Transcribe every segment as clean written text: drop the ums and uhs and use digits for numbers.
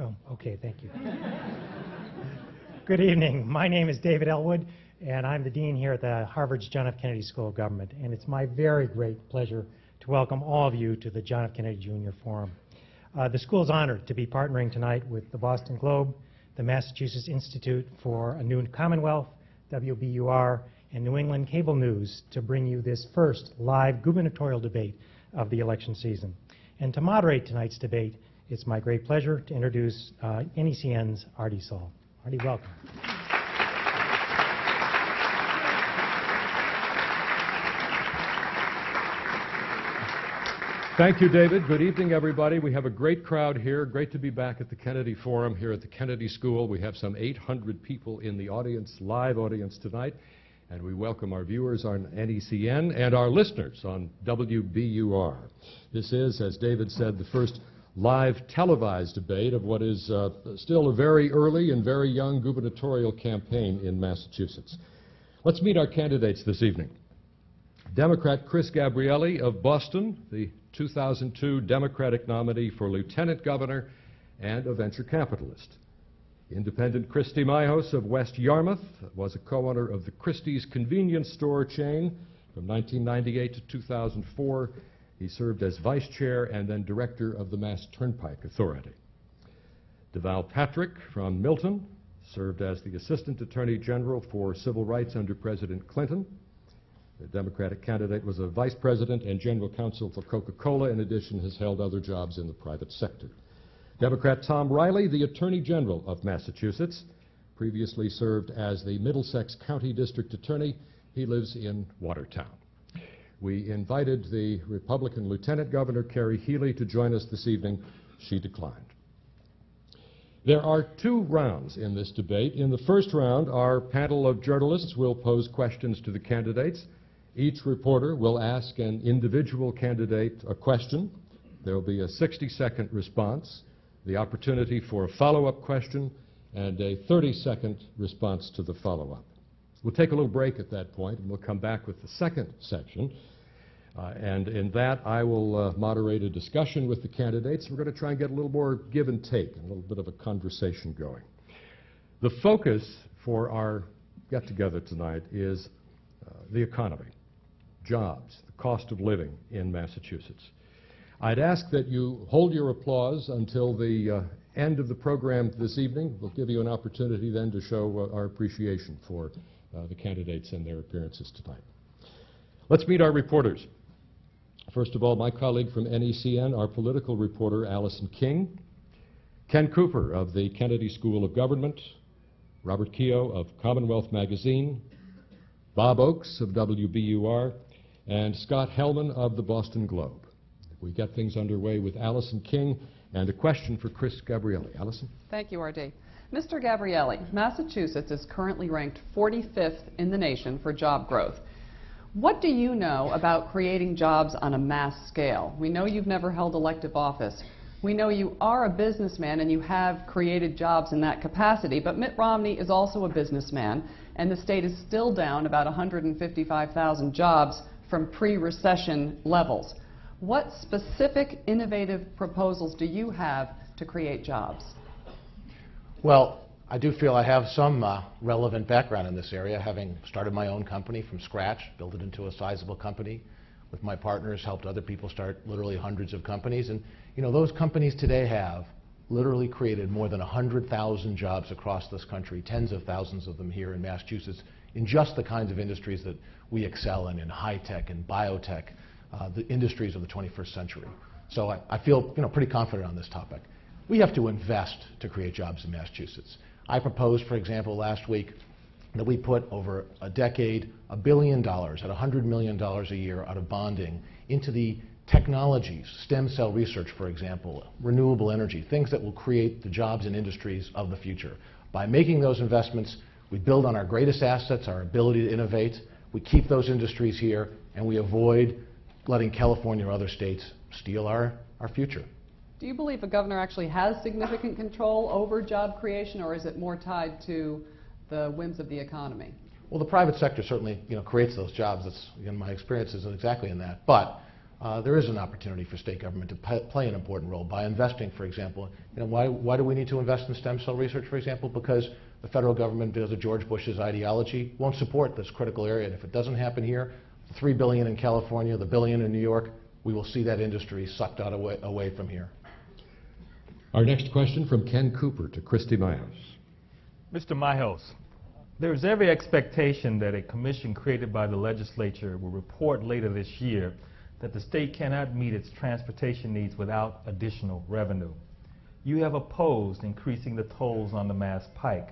Oh, okay, thank you. Good evening. My name is David Elwood, and I'm the dean here at the Harvard's John F. Kennedy School of Government. And it's my very great pleasure to welcome all of you to the John F. Kennedy Jr. Forum. The school is honored to be partnering tonight with the Boston Globe, the Massachusetts Institute for a New Commonwealth, WBUR, and New England Cable News to bring you this first live gubernatorial debate of the election season. And to moderate tonight's debate, it's my great pleasure to introduce NECN's Artie Saul. Artie, welcome. Thank you, David. Good evening, everybody. We have a great crowd here. Great to be back at the Kennedy Forum here at the Kennedy School. We have some 800 people in the audience, live audience tonight, and we welcome our viewers on NECN and our listeners on WBUR. This is, as David said, the first live televised debate of what is still a very early and very young gubernatorial campaign in Massachusetts. Let's meet our candidates this evening. Democrat Chris Gabrielli of Boston, the 2002 Democratic nominee for Lieutenant Governor and a venture capitalist. Independent Christy Myhos of West Yarmouth was a co-owner of the Christie's convenience store chain from 1998 to 2004. He served as vice chair and then director of the Mass Turnpike Authority. Deval Patrick from Milton served as the Assistant Attorney General for Civil Rights under President Clinton. The Democratic candidate was a vice president and general counsel for Coca-Cola. In addition, has held other jobs in the private sector. Democrat Tom Riley, the Attorney General of Massachusetts, previously served as the Middlesex County District Attorney. He lives in Watertown. We invited the Republican Lieutenant Governor, Carrie Healy, to join us this evening. She declined. There are two rounds in this debate. In the first round, our panel of journalists will pose questions to the candidates. Each reporter will ask an individual candidate a question. There will be a 60-second response, the opportunity for a follow-up question, and a 30-second response to the follow-up. We'll take a little break at that point, and we'll come back with the second section. And in that, I will moderate a discussion with the candidates. We're going to try and get a little more give and take, and a little bit of a conversation going. The focus for our get-together tonight is the economy, jobs, the cost of living in Massachusetts. I'd ask that you hold your applause until the end of the program this evening. We'll give you an opportunity then to show our appreciation for the candidates and their appearances tonight. Let's meet our reporters. First of all, my colleague from NECN, our political reporter, Allison King, Ken Cooper of the Kennedy School of Government, Robert Keogh of Commonwealth Magazine, Bob Oakes of WBUR, and Scott Hellman of the Boston Globe. We get things underway with Allison King and a question for Chris Gabrielli. Allison? Thank you, R.D. Mr. Gabrielli, Massachusetts is currently ranked 45th in the nation for job growth. What do you know about creating jobs on a mass scale? We know you've never held elective office. We know you are a businessman and you have created jobs in that capacity, but Mitt Romney is also a businessman, and the state is still down about 155,000 jobs from pre-recession levels. What specific innovative proposals do you have to create jobs? Well, I do feel I have some relevant background in this area, having started my own company from scratch, built it into a sizable company. With my partners, helped other people start literally hundreds of companies. And you know, those companies today have literally created more than 100,000 jobs across this country, tens of thousands of them here in Massachusetts, in just the kinds of industries that we excel in high-tech and biotech, the industries of the 21st century. So I feel pretty confident on this topic. We have to invest to create jobs in Massachusetts. I proposed, for example, last week that we put over a decade $1 billion, at $100 million a year out of bonding into the technologies, stem cell research, for example, renewable energy, things that will create the jobs and industries of the future. By making those investments, we build on our greatest assets, our ability to innovate, we keep those industries here, and we avoid letting California or other states steal our future. Do you believe a governor actually has significant control over job creation, or is it more tied to the whims of the economy? Well, the private sector certainly creates those jobs. That's, again, my experience isn't exactly in that. But there is an opportunity for state government to play an important role by investing, for example. You know, why do we need to invest in stem cell research, for example? Because the federal government, because of George Bush's ideology, won't support this critical area. And if it doesn't happen here, the $3 billion in California, the $1 billion in New York, we will see that industry sucked out away from here. Our next question from Ken Cooper to Christy Myers. Mr. Myhouse, there is every expectation that a commission created by the legislature will report later this year that the state cannot meet its transportation needs without additional revenue. You have opposed increasing the tolls on the Mass Pike.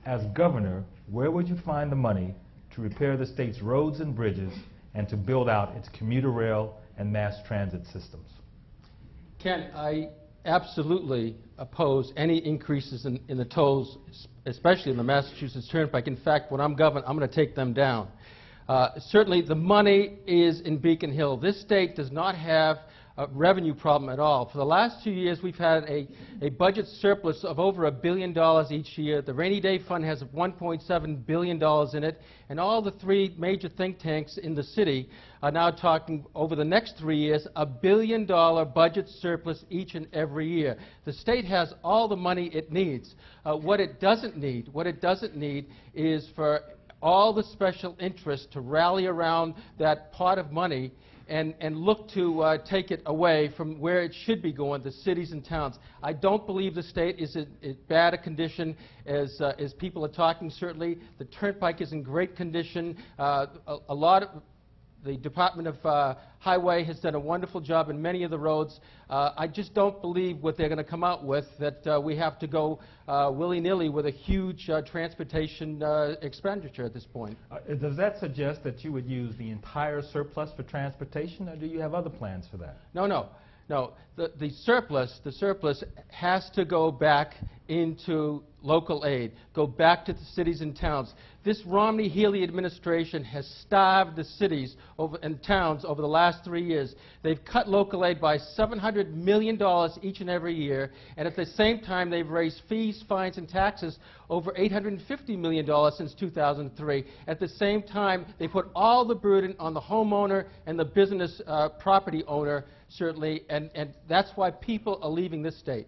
As governor, where would you find the money to repair the state's roads and bridges and to build out its commuter rail and mass transit systems? Ken, I absolutely oppose any increases in the tolls, especially in the Massachusetts Turnpike. In fact, when I'm governor, I'm going to take them down. Certainly, the money is in Beacon Hill. This state does not have a revenue problem at all. For the last 2 years, we've had a budget surplus of over $1 billion each year. The rainy day fund has $1.7 billion in it, and all the three major think tanks in the city are now talking over the next 3 years $1 billion budget surplus each and every year. The state has all the money it needs. What it doesn't need is for all the special interests to rally around that pot of money and look to take it away from where it should be going, the cities and towns. I don't believe the state is in bad a condition as people are talking. Certainly, the Turnpike is in great condition. The Department of Highway has done a wonderful job in many of the roads. I just don't believe what they're going to come out with, that we have to go willy-nilly with a huge transportation expenditure at this point. Does that suggest that you would use the entire surplus for transportation, or do you have other plans for that? No. The surplus has to go back into local aid, go back to the cities and towns. This Romney-Healey administration has starved the cities and towns over the last 3 years. They've cut local aid by $700 million each and every year, and at the same time they've raised fees, fines, and taxes over $850 million since 2003. At the same time, they put all the burden on the homeowner and the business property owner, certainly, and that's why people are leaving this state.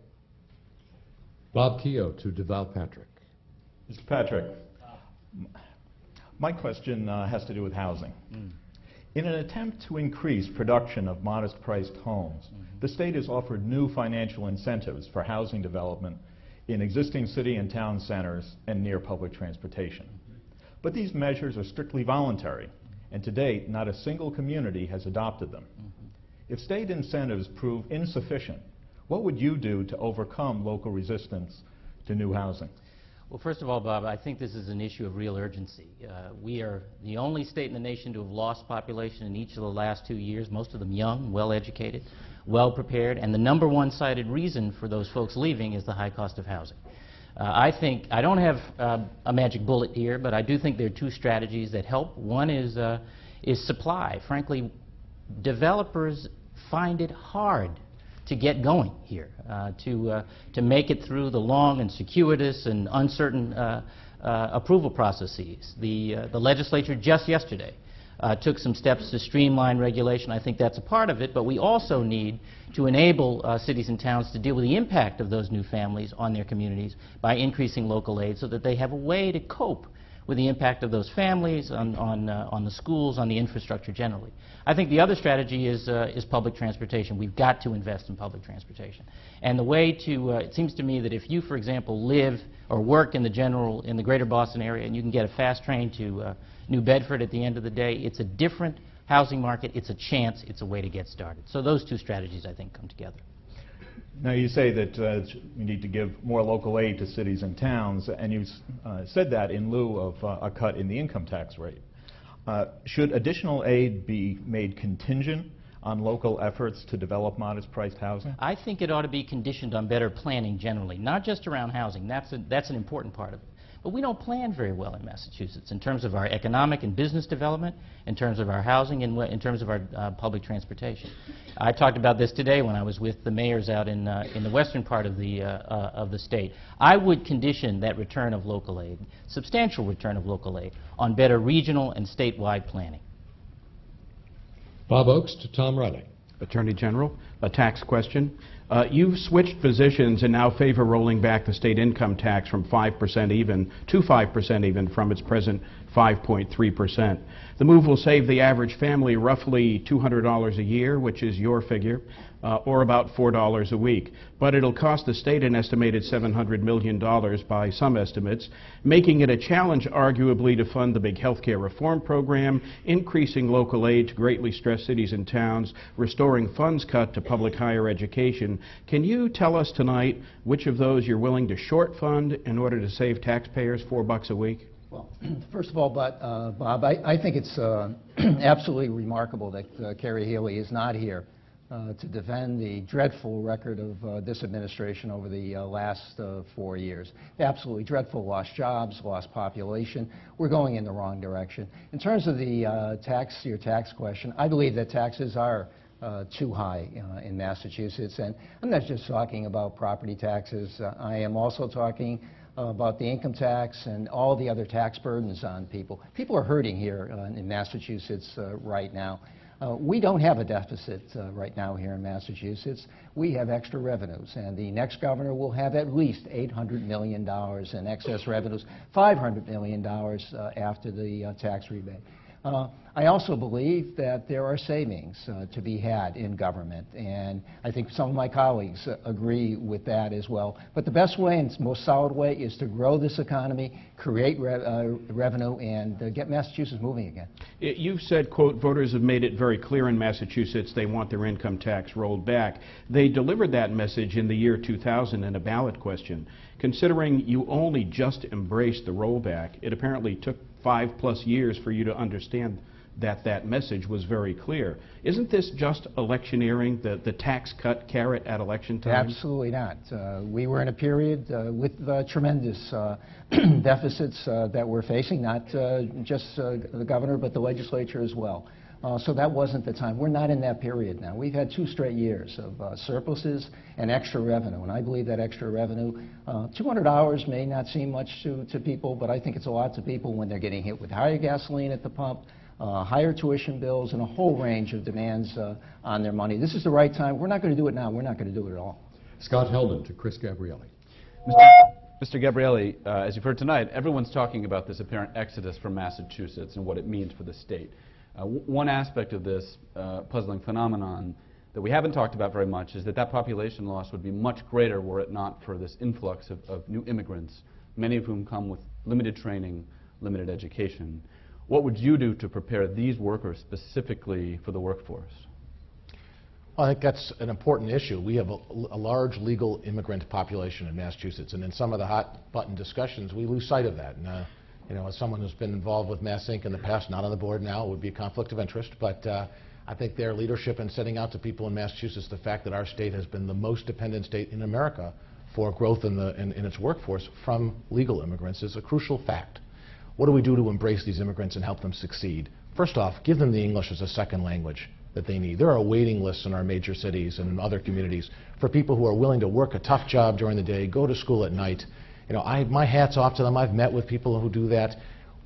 Bob Keogh to DeVal Patrick. Mr. Patrick, my question has to do with housing. In an attempt to increase production of modest-priced homes, the state has offered new financial incentives for housing development in existing city and town centers and near public transportation. But these measures are strictly voluntary, and to date, not a single community has adopted them. If state incentives prove insufficient, what would you do to overcome local resistance to new housing? Well, first of all, Bob, I think this is an issue of real urgency. We are the only state in the nation to have lost population in each of the last 2 years, most of them young, well-educated, well-prepared, and the number one cited reason for those folks leaving is the high cost of housing. I don't have a magic bullet here, but I do think there are two strategies that help. One is supply. Frankly, developers find it hard to get going here, to make it through the long and circuitous and uncertain approval processes. The legislature just yesterday took some steps to streamline regulation. I think that's a part of it, but we also need to enable cities and towns to deal with the impact of those new families on their communities by increasing local aid so that they have a way to cope with the impact of those families on the schools, on the infrastructure generally. I think the other strategy is public transportation. We've got to invest in public transportation. And the way to, it seems to me that if you, for example, live or work in the greater Boston area and you can get a fast train to New Bedford at the end of the day, it's a different housing market, it's a chance, it's a way to get started. So those two strategies, I think, come together. Now, you say that we need to give more local aid to cities and towns, and you said that in lieu of a cut in the income tax rate. Should additional aid be made contingent on local efforts to develop modest-priced housing? I think it ought to be conditioned on better planning generally, not just around housing. That's an important part of it. But we don't plan very well in Massachusetts in terms of our economic and business development, in terms of our housing, and in terms of our public transportation. I talked about this today when I was with the mayors out in the western part of the state. I would condition that return of local aid, substantial return of local aid, on better regional and statewide planning. Bob Oakes to Tom Riley. Attorney General, a tax question. You've switched positions and now favor rolling back the state income tax from 5% even to 5% even from its present 5.3%. The move will save the average family roughly $200 a year, which is your figure, or about $4 a week. But it'll cost the state an estimated $700 million by some estimates, making it a challenge arguably to fund the big health care reform program, increasing local aid to greatly stressed cities and towns, restoring funds cut to public higher education. Can you tell us tonight which of those you're willing to short fund in order to save taxpayers $4 a week? Well, first of all, Bob, I think it's absolutely remarkable that Carrie Healy is not here to defend the dreadful record of this administration over the last 4 years. Absolutely dreadful. Lost jobs, lost population. We're going in the wrong direction. In terms of the your tax question, I believe that taxes are too high in Massachusetts. And I'm not just talking about property taxes. I am also talking about the income tax and all the other tax burdens on people. People are hurting here in Massachusetts right now. We don't have a deficit right now here in Massachusetts. We have extra revenues, and the next governor will have at least $800 million in excess revenues, $500 million after the tax rebate. I also believe that there are savings to be had in government, and I think some of my colleagues agree with that as well. But the best way and most solid way is to grow this economy, create revenue, and get Massachusetts moving again. You've said, quote, voters have made it very clear in Massachusetts they want their income tax rolled back. They delivered that message in the year 2000 in a ballot question. Considering you only just embraced the rollback, it apparently took 5+ years for you to understand that that message was very clear. Isn't this just electioneering, the tax cut carrot at election time? Absolutely not. We were in a period with tremendous deficits that we're facing, not just the governor, but the legislature as well. So that wasn't the time. We're not in that period now. We've had 2 straight years of surpluses and extra revenue, and I believe that extra revenue, $200 may not seem much to people, but I think it's a lot to people when they're getting hit with higher gasoline at the pump, higher tuition bills, and a whole range of demands on their money. This is the right time. We're not going to do it now. We're not going to do it at all. Scott Heldon to Chris Gabrielli. Mr. Gabrielli, as you've heard tonight, everyone's talking about this apparent exodus from Massachusetts and what it means for the state. One aspect of this puzzling phenomenon that we haven't talked about very much is that that population loss would be much greater were it not for this influx of new immigrants, many of whom come with limited training, limited education. What would you do to prepare these workers specifically for the workforce? Well, I think that's an important issue. We have a large legal immigrant population in Massachusetts, and in some of the hot-button discussions, we lose sight of that. And, you know, as someone who's been involved with Mass Inc. in the past, not on the board now, it would be a conflict of interest, but I think their leadership in setting out to people in Massachusetts the fact that our state has been the most dependent state in America for growth in its workforce from legal immigrants is a crucial fact. What do we do to embrace these immigrants and help them succeed? First off, give them the English as a second language that they need. There are waiting lists in our major cities and in other communities for people who are willing to work a tough job during the day, go to school at night. You know, my hat's off to them. I've met with people who do that.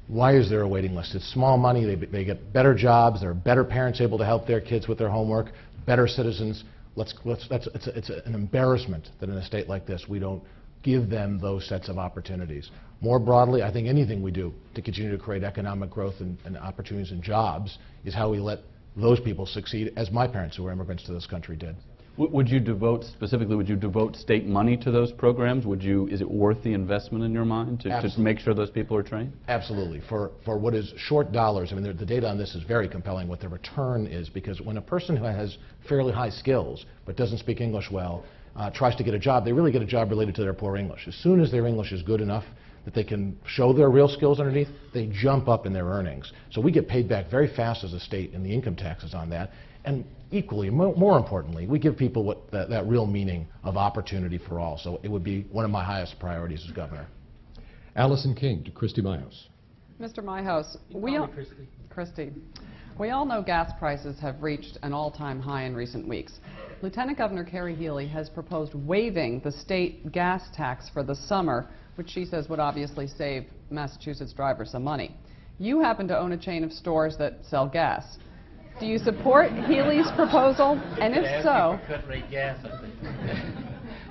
Why is there a waiting list? It's small money. They get better jobs. They're better parents able to help their kids with their homework, better citizens. It's an embarrassment that in a state like this we don't give them those sets of opportunities. More broadly, I think anything we do to continue to create economic growth and opportunities and jobs is how we let those people succeed, as my parents who were immigrants to this country did. Would you devote state money to those programs? Is it worth the investment in your mind to make sure those people are trained? Absolutely. For what is short dollars, I mean, the data on this is very compelling, what the return is, because when a person who has fairly high skills but doesn't speak English well tries to get a job, they really get a job related to their poor English. As soon as their English is good enough that they can show their real skills underneath, they jump up in their earnings. So we get paid back very fast as a state in the income taxes on that. And equally, more importantly, we give people that real meaning of opportunity for all. So it would be one of my highest priorities as governor. Allison King to Christy Myhouse. Mr. Myhouse, Christy, we all know gas prices have reached an all-time high in recent weeks. Lieutenant Governor Carrie Healy has proposed waiving the state gas tax for the summer, which she says would obviously save Massachusetts drivers some money. You happen to own a chain of stores that sell gas. Do you support Healy's proposal? And if so,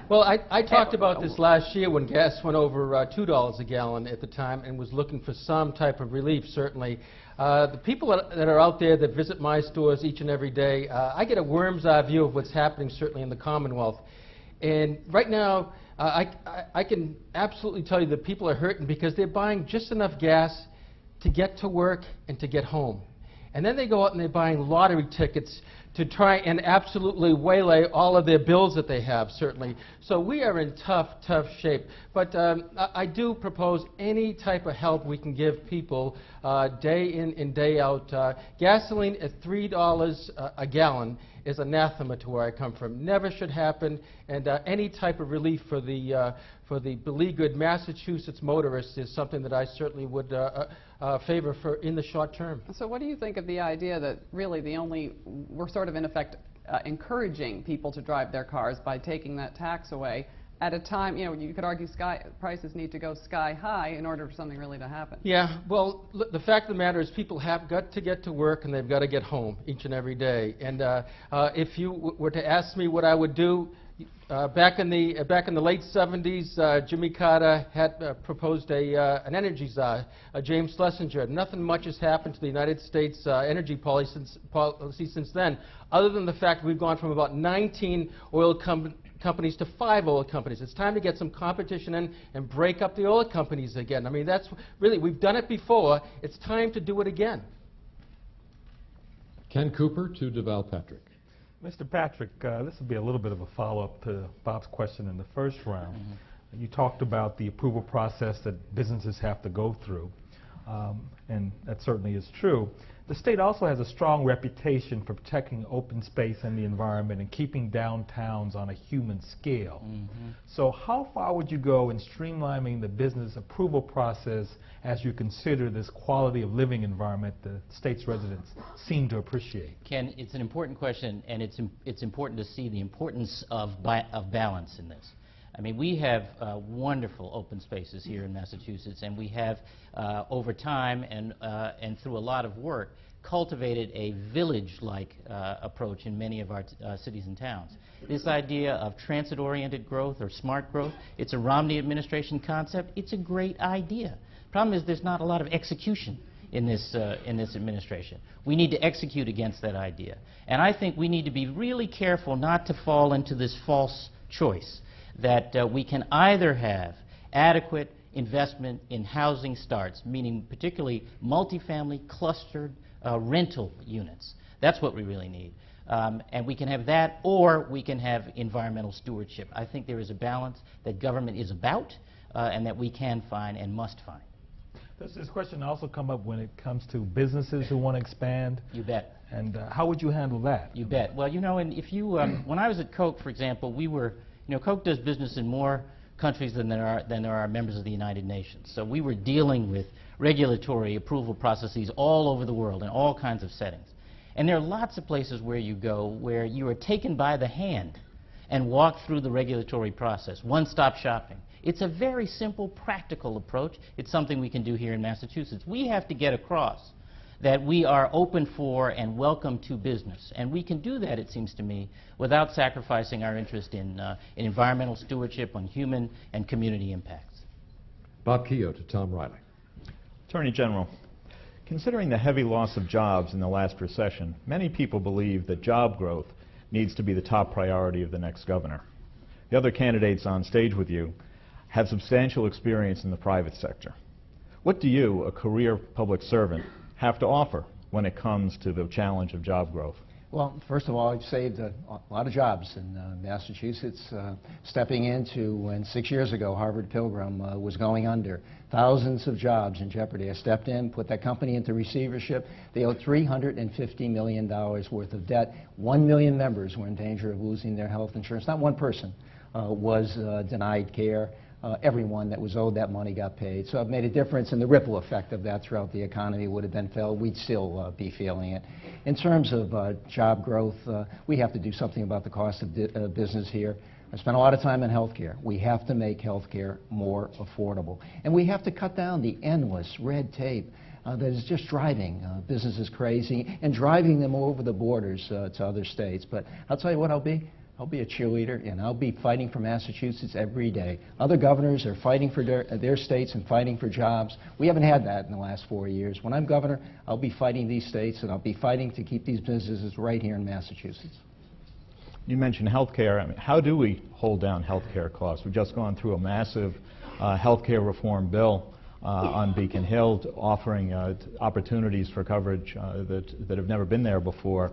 Well, I talked about this last year when gas went over $2 a gallon at the time and was looking for some type of relief, certainly. The people that are out there that visit my stores each and every day, I get a worm's eye view of what's happening, certainly in the Commonwealth. And right now, I can absolutely tell you that people are hurting because they're buying just enough gas to get to work and to get home. And then they go out and they're buying lottery tickets to try and absolutely waylay all of their bills that they have, certainly. So we are in tough, tough shape. But I do propose any type of help we can give people day in and day out. Gasoline at $3 a gallon is anathema to where I come from. Never should happen. And any type of relief for the beleaguered Massachusetts motorists is something that I certainly would favor for in the short term. so what do you think of the idea that really we're sort of in effect encouraging people to drive their cars by taking that tax away at a time, you could argue prices need to go sky high in order for something really to happen. Yeah, well, the fact of the matter is people have got to get to work and they've got to get home each and every day. And if you were to ask me what I would do, back in the late 70s, Jimmy Carter had proposed an energy czar, James Schlesinger. Nothing much has happened to the United States energy policy since then, other than the fact we've gone from about 19 oil companies to 5 oil companies. It's time to get some competition in and break up the oil companies again. I mean, that's really, we've done it before. It's time to do it again. Ken Cooper to DeVal Patrick. Mr. Patrick, this will be a little bit of a follow-up to Bob's question in the first round. You talked about the approval process that businesses have to go through, and that certainly is true. The state also has a strong reputation for protecting open space and the environment and keeping downtowns on a human scale. So how far would you go in streamlining the business approval process as you consider this quality of living environment the state's residents seem to appreciate? Ken, it's an important question, and it's important to see the importance of balance in this. I mean, we have wonderful open spaces here in Massachusetts, and we have, over time and through a lot of work, cultivated a village-like approach in many of our cities and towns. This idea of transit-oriented growth or smart growth, it's a Romney administration concept. It's a great idea. Problem is there's not a lot of execution in this administration. We need to execute against that idea. And I think we need to be really careful not to fall into this false choice that we can either have adequate investment in housing starts, meaning particularly multifamily clustered rental units. That's what we really need. And we can have that, or we can have environmental stewardship. I think there is a balance that government is about and that we can find and must find. Does this question also come up when it comes to businesses who want to expand? You bet. And how would you handle that? You bet. Well, you know, and if you, when I was at Coke, for example, we were, you know, Coke does business in more countries than there are members of the United Nations. So we were dealing with regulatory approval processes all over the world in all kinds of settings. And there are lots of places where you go where you are taken by the hand and walk through the regulatory process, one-stop shopping. It's a very simple, practical approach. It's something we can do here in Massachusetts. We have to get across that we are open for and welcome to business. And we can do that, it seems to me, without sacrificing our interest in environmental stewardship on human and community impacts. Bob Keogh to Tom Riley. Attorney General, considering the heavy loss of jobs in the last recession, many people believe that job growth needs to be the top priority of the next governor. The other candidates on stage with you have substantial experience in the private sector. What do you, a career public servant, have to offer when it comes to the challenge of job growth? Well, first of all, I've saved a lot of jobs in Massachusetts, stepping into when 6 years ago Harvard Pilgrim was going under. Thousands of jobs in jeopardy. I stepped in, put that company into receivership. They owed $350 million worth of debt. 1 million members were in danger of losing their health insurance. Not one person was denied care. Everyone that was owed that money got paid. So I've made a difference, and the ripple effect of that throughout the economy would have been felt. We'd still be feeling it. In terms of job growth, we have to do something about the cost of business here. I spent a lot of time in healthcare. We have to make healthcare more affordable. And we have to cut down the endless red tape. that is just driving businesses crazy and driving them over the borders to other states. But I'll tell you what I'll be a cheerleader, and I'll be fighting for Massachusetts every day. Other governors are fighting for their states and fighting for jobs. We haven't had that in the last 4 years. When I'm governor, I'll be fighting these states, and I'll be fighting to keep these businesses right here in Massachusetts. You mentioned health care. I mean, how do we hold down health care costs? We've just gone through a massive health care reform bill on Beacon Hill, offering opportunities for coverage that have never been there before.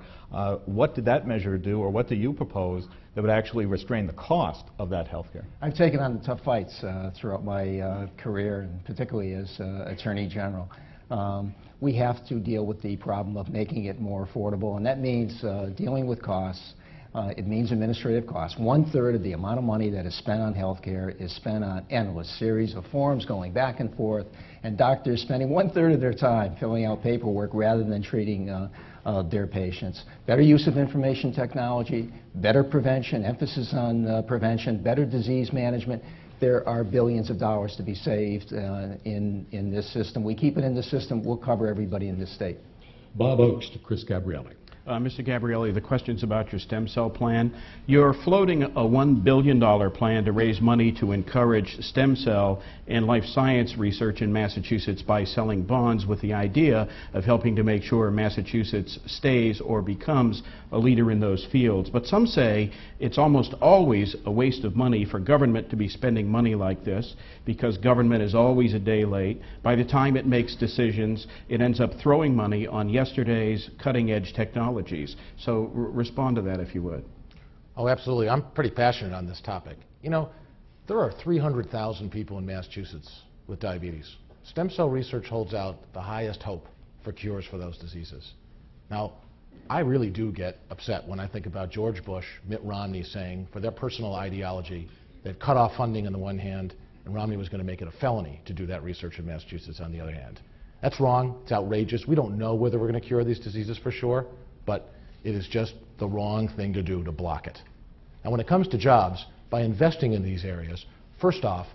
What did that measure do, or what do you propose that would actually restrain the cost of that health care? I've taken on the tough fights throughout my career, and particularly as Attorney General. We have to deal with the problem of making it more affordable, and that means dealing with costs. It means administrative costs. 1/3 of the amount of money that is spent on health care is spent on endless series of forms going back and forth, and doctors spending 1/3 of their time filling out paperwork rather than treating their patients. Better use of information technology, better prevention, emphasis on prevention, better disease management. There are billions of dollars to be saved in this system. We keep it in the system, we'll cover everybody in this state. Bob Oakes to Chris Gabrielli. Mr. Gabrielli, the question's about your stem cell plan. You're floating a $1 billion plan to raise money to encourage stem cell and life science research in Massachusetts by selling bonds, with the idea of helping to make sure Massachusetts stays or becomes a leader in those fields. But some say it's almost always a waste of money for government to be spending money like this, because government is always a day late. By the time it makes decisions, it ends up throwing money on yesterday's cutting-edge technology. So respond to that, if you would. Oh, absolutely. I'm pretty passionate on this topic. You know, there are 300,000 people in Massachusetts with diabetes. Stem cell research holds out the highest hope for cures for those diseases. Now, I really do get upset when I think about George Bush, Mitt Romney saying, for their personal ideology, they've cut off funding on the one hand, and Romney was going to make it a felony to do that research in Massachusetts on the other hand. That's wrong. It's outrageous. We don't know whether we're going to cure these diseases for sure, but it is just the wrong thing to do to block it. And when it comes to jobs, by investing in these areas, first off,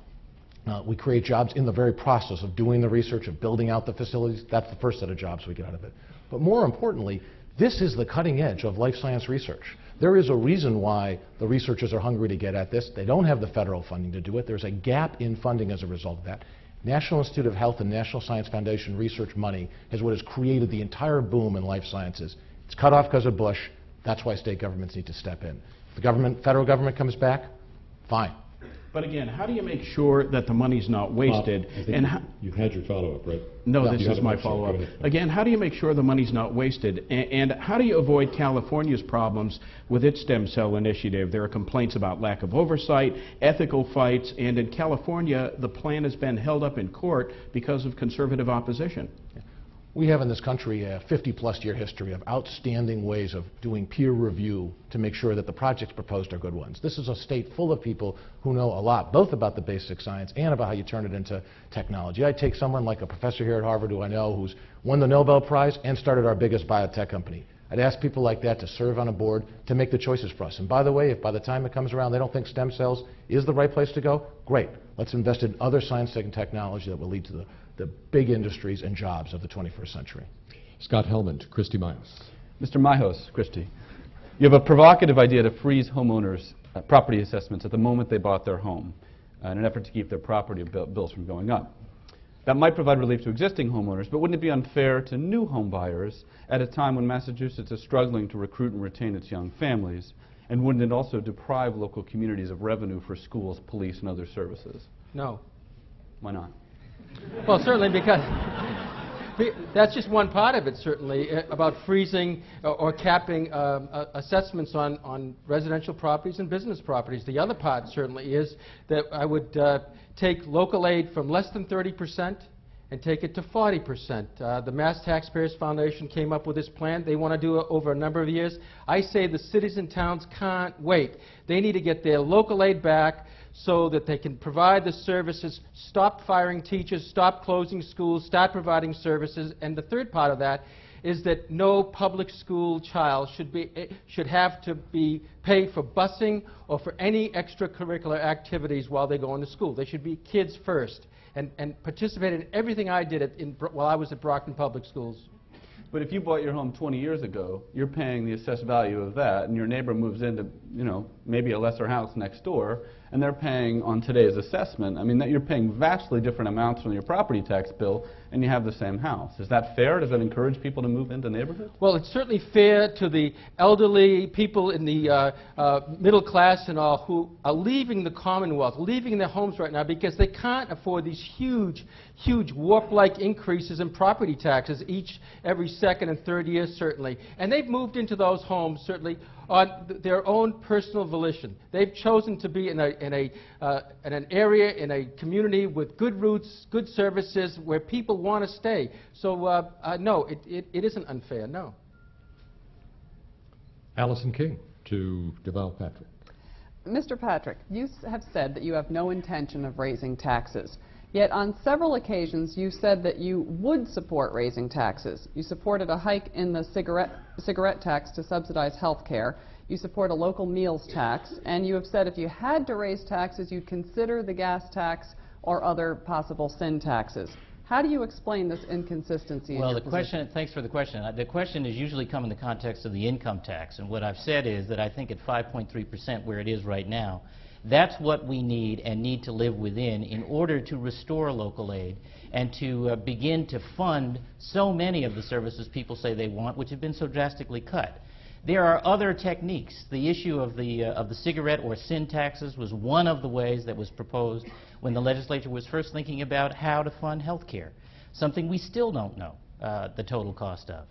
we create jobs in the very process of doing the research, of building out the facilities. That's the first set of jobs we get out of it. But more importantly, this is the cutting edge of life science research. There is a reason why the researchers are hungry to get at this. They don't have the federal funding to do it. There's a gap in funding as a result of that. National Institute of Health and National Science Foundation research money is what has created the entire boom in life sciences. It's cut off because of Bush. That's why state governments need to step in. If the federal government comes back, fine. But again, how do you make sure that the money's not wasted? And you've had your follow-up, right? No, this is my follow-up. Again, how do you make sure the money's not wasted? And how do you avoid California's problems with its stem cell initiative? There are complaints about lack of oversight, ethical fights, and in California, the plan has been held up in court because of conservative opposition. We have in this country a 50-plus year history of outstanding ways of doing peer review to make sure that the projects proposed are good ones. This is a state full of people who know a lot, both about the basic science and about how you turn it into technology. I take someone like a professor here at Harvard who I know who's won the Nobel Prize and started our biggest biotech company. I'd ask people like that to serve on a board to make the choices for us. And by the way, if by the time it comes around they don't think stem cells is the right place to go, great. Let's invest in other science and technology that will lead to the big industries and jobs of the 21st century. Scott Hellman to Christy Miles. Mr. Myhouse, Christy, you have a provocative idea to freeze homeowners' property assessments at the moment they bought their home in an effort to keep their property bills from going up. That might provide relief to existing homeowners, but wouldn't it be unfair to new home buyers at a time when Massachusetts is struggling to recruit and retain its young families? And wouldn't it also deprive local communities of revenue for schools, police, and other services? No. Why not? Well, certainly because that's just one part of it, certainly, about freezing or capping assessments on residential properties and business properties. The other part, certainly, is that I would take local aid from less than 30% and take it to 40%. The Mass Taxpayers Foundation came up with this plan. They want to do it over a number of years. I say the cities and towns can't wait. They need to get their local aid back so that they can provide the services, stop firing teachers, stop closing schools, start providing services. And the third part of that is that no public school child should have to be paid for busing or for any extracurricular activities while they go into school. They should be kids first. and participated in everything I did while I was at Brockton Public Schools. But if you bought your home 20 years ago, you're paying the assessed value of that, and your neighbor moves into, you know, maybe a lesser house next door, and they're paying on today's assessment. I mean, that you're paying vastly different amounts from your property tax bill, and you have the same house. Is that fair? Does that encourage people to move into neighborhoods? Well, it's certainly fair to the elderly, people in the middle class and all who are leaving the Commonwealth, leaving their homes right now because they can't afford these huge, huge warp-like increases in property taxes every second and third year, certainly. And they've moved into those homes, certainly, on their own personal volition. They've chosen to be in an area, in a community with good roots, good services, where people want to stay. So, no, it isn't unfair, no. Allison King to Deval Patrick. Mr. Patrick, you have said that you have no intention of raising taxes. Yet on several occasions you said that you would support raising taxes. You supported a hike in the cigarette tax to subsidize health care. You support a local meals tax. And you have said if you had to raise taxes, you'd consider the gas tax or other possible sin taxes. How do you explain this inconsistency in your position? Thanks for the question. The question is usually come in the context of the income tax. And what I've said is that I think at 5.3% where it is right now, that's what we need and need to live within in order to restore local aid and to begin to fund so many of the services people say they want, which have been so drastically cut. There are other techniques. The issue of the cigarette or sin taxes was one of the ways that was proposed when the legislature was first thinking about how to fund health care, something we still don't know the total cost of.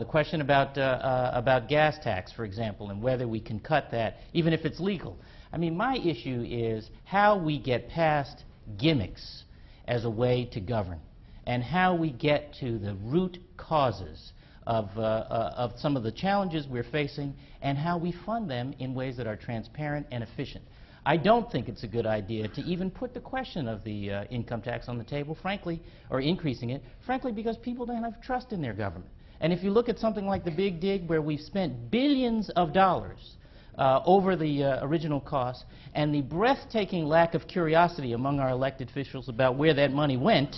The question about gas tax, for example, and whether we can cut that, even if it's legal. I mean, my issue is how we get past gimmicks as a way to govern, and how we get to the root causes of some of the challenges we're facing, and how we fund them in ways that are transparent and efficient. I don't think it's a good idea to even put the question of the income tax on the table, frankly, or increasing it, frankly, because people don't have trust in their government. And if you look at something like the Big Dig, where we've spent billions of dollars over the original cost, and the breathtaking lack of curiosity among our elected officials about where that money went,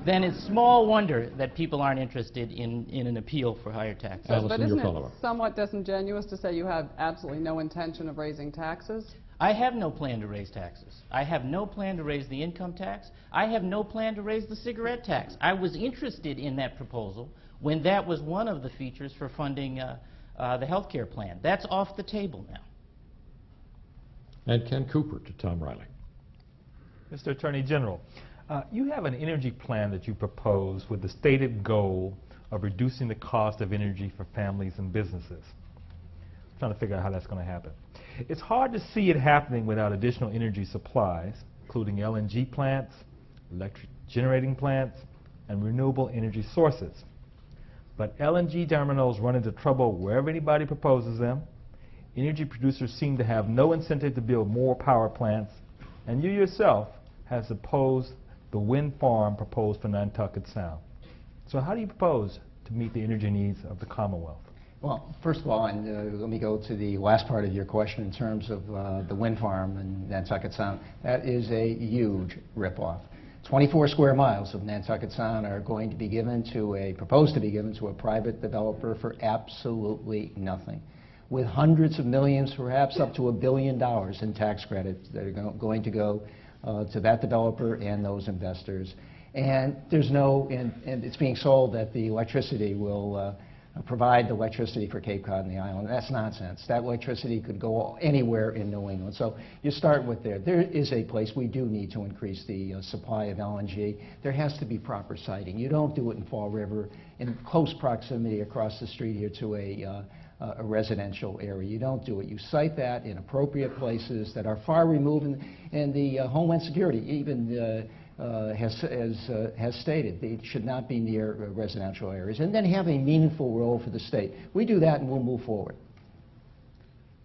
then it's small wonder that people aren't interested in an appeal for higher taxes. But isn't it somewhat disingenuous to say you have absolutely no intention of raising taxes? I have no plan to raise taxes. I have no plan to raise the income tax. I have no plan to raise the cigarette tax. I was interested in that proposal when that was one of the features for funding the health care plan. That's off the table now. And Ken Cooper to Tom Riley. Mr. Attorney General, you have an energy plan that you propose with the stated goal of reducing the cost of energy for families and businesses. I'm trying to figure out how that's going to happen. It's hard to see it happening without additional energy supplies, including LNG plants, electric generating plants, and renewable energy sources. But LNG terminals run into trouble wherever anybody proposes them. Energy producers seem to have no incentive to build more power plants, and you yourself has opposed the wind farm proposed for Nantucket Sound. So how do you propose to meet the energy needs of the Commonwealth? Well, first of all, and let me go to the last part of your question in terms of the wind farm and Nantucket Sound. That is a huge ripoff. 24 square miles of Nantucket Sound are going to be given to proposed to be given to a private developer for absolutely nothing, with hundreds of millions, perhaps up to $1 billion in tax credits that are going to go to that developer and those investors. And there's and it's being sold that the electricity will provide the electricity for Cape Cod and the island. That's nonsense. That electricity could go anywhere in New England. So you start with there. There is a place we do need to increase the supply of LNG. There has to be proper siting. You don't do it in Fall River in close proximity across the street here to a residential area. You don't do it. You site that in appropriate places that are far removed, and the Homeland Security even has stated they should not be near residential areas, and then have a meaningful role for the state. We do that and we'll move forward.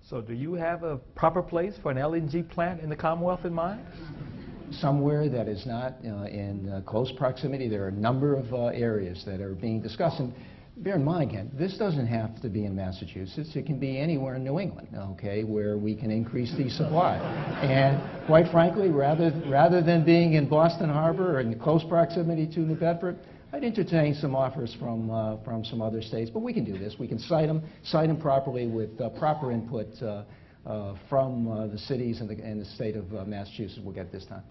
So do you have a proper place for an LNG plant in the Commonwealth in mind? Somewhere that is not in close proximity. There are a number of areas that are being discussed. And bear in mind, Ken, this doesn't have to be in Massachusetts. It can be anywhere in New England, okay, where we can increase the supply. And quite frankly, rather than being in Boston Harbor or in close proximity to New Bedford, I'd entertain some offers from some other states. But we can do this. We can cite them properly with proper input from the cities and the state of Massachusetts. We'll get it this time.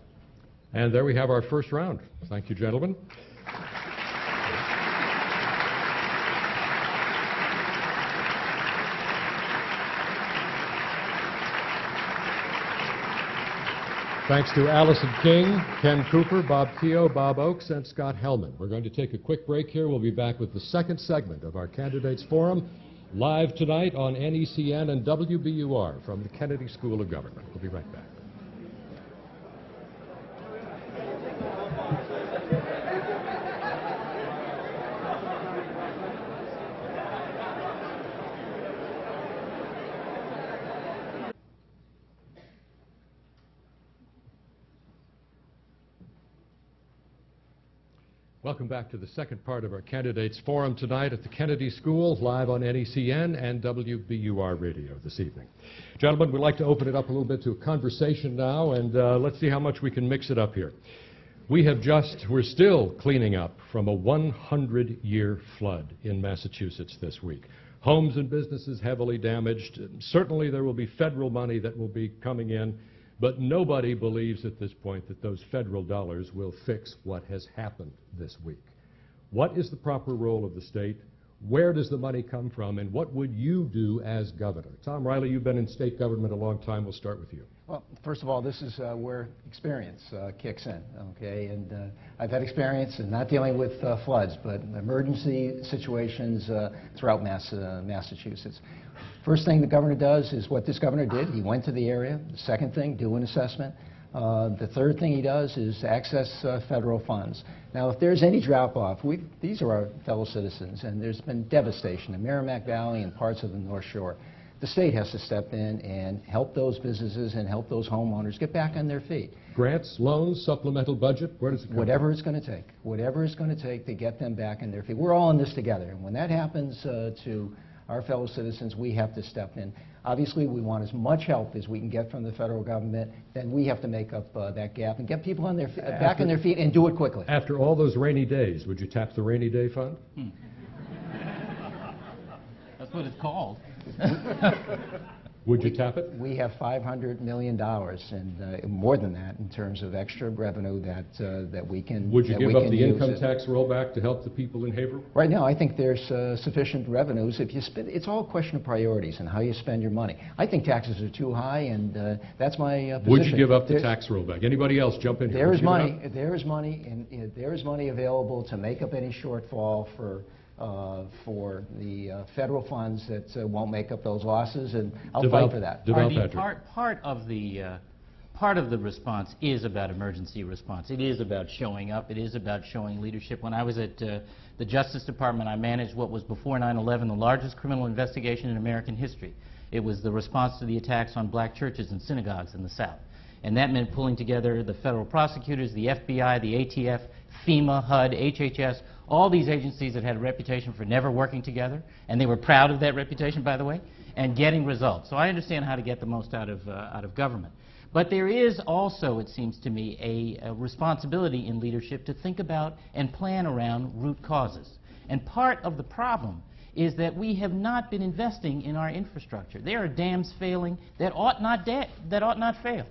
And there we have our first round. Thank you, gentlemen. Thanks to Allison King, Ken Cooper, Bob Keogh, Bob Oakes, and Scott Hellman. We're going to take a quick break here. We'll be back with the second segment of our Candidates Forum, live tonight on NECN and WBUR from the Kennedy School of Government. We'll be right back. Welcome back to the second part of our Candidates Forum tonight at the Kennedy School, live on NECN and WBUR Radio this evening. Gentlemen, we'd like to open it up a little bit to a conversation now, and let's see how much we can mix it up here. We're still cleaning up from a 100-year flood in Massachusetts this week. Homes and businesses heavily damaged. Certainly there will be federal money that will be coming in, but nobody believes at this point that those federal dollars will fix what has happened this week. What is the proper role of the state? Where does the money come from? And what would you do as governor? Tom Riley, you've been in state government a long time. We'll start with you. Well, first of all, this is where experience kicks in, okay? And I've had experience in not dealing with floods, but emergency situations throughout Massachusetts. First thing the governor does is what this governor did. He went to the area. The second thing, do an assessment. The third thing he does is access federal funds. Now, if there's any drop-off, these are our fellow citizens, and there's been devastation in Merrimack Valley and parts of the North Shore. The state has to step in and help those businesses and help those homeowners get back on their feet. Grants, loans, supplemental budget, where does it come Whatever it's going to take. Whatever it's going to take to get them back on their feet. We're all in this together, and when that happens to our fellow citizens, we have to step in. Obviously, we want as much help as we can get from the federal government. Then we have to make up that gap and get people on their back on their feet and do it quickly. After all those rainy days, would you tap the rainy day fund? That's what it's called. Would you tap it? We have $500 million and more than that in terms of extra revenue that we can. Would you give up the income use tax rollback to help the people in Haverhill? Right now, I think there's sufficient revenues. If you spend, it's all a question of priorities and how you spend your money. I think taxes are too high, and that's my position. Would you give up the tax rollback? Anybody else jump in here? There is money. There is money, and there is money available to make up any shortfall for the federal funds that won't make up those losses, and I'll fight for that. Part of the response is about emergency response. It is about showing up. It is about showing leadership. When I was at the Justice Department, I managed what was before 9/11 the largest criminal investigation in American history. It was the response to the attacks on black churches and synagogues in the South. And that meant pulling together the federal prosecutors, the FBI, the ATF, FEMA, HUD, HHS, all these agencies that had a reputation for never working together, and they were proud of that reputation, by the way, and getting results. So I understand how to get the most out of government. But there is also, it seems to me, a responsibility in leadership to think about and plan around root causes. And part of the problem is that we have not been investing in our infrastructure. There are dams failing that ought not fail